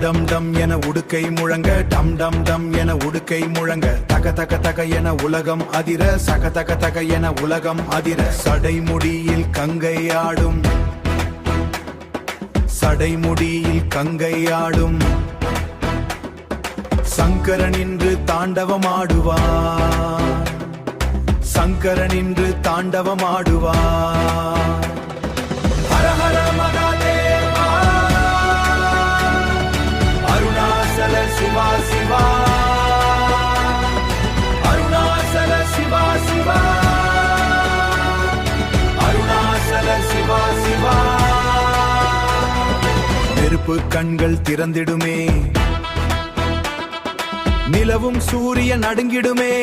டம் டம் என உடுக்கை முழங்க, டம் டம் டம் என உடுக்கை முழங்க, தக தக தக என உலகம் அதிர, சக தக தக என உலகம் அதிர. சடைமுடியில் கங்கையாடும், சடைமுடியில் கங்கையாடும் சங்கரனின்று தாண்டவமாடுவார், சங்கரனின்று தாண்டவமாடுவார். ஹர ஹர மகாதேவா, அருணாசல சிவா சிவா, அருணாசல சிவா சிவா, அருணாசல சிவா சிவா. நெருப்பு கண்கள் திறந்திடுமே, நிலவும் சூரியன் நடுங்கிடுமே.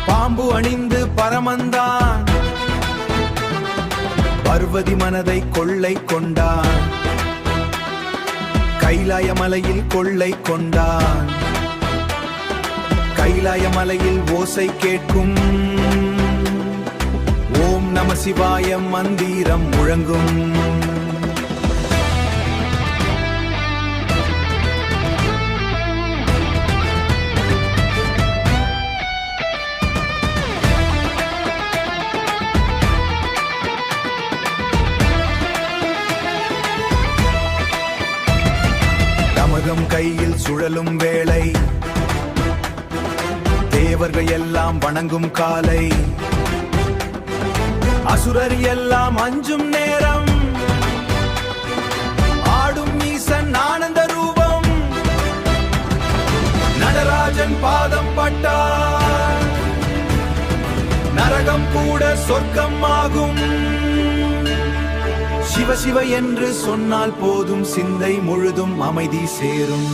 பாம்பு அணிந்து பரமந்தான், பார்வதி மனதை கொள்ளை கொண்டான், கைலாய மலையில் கொள்ளை கொண்டான். கைலாய மலையில் ஓசை கேட்கும், ஓம் நம சிவாய மந்திரம் முழங்கும். தமகம் கையில் சுழலும் வேளை, தேவர்கள் எல்லாம் வணங்கும் காலை, அசுரர் எல்லாம் அஞ்சும் நேரம், ஆடும் ஈசன் ஆனந்த ரூபம். நடராஜன் பாதம் பட்டார், நரகம் கூட சொர்க்கம் ஆகும். சிவ சிவ என்று சொன்னால் போதும், சிந்தை முழுதும் அமைதி சேரும்.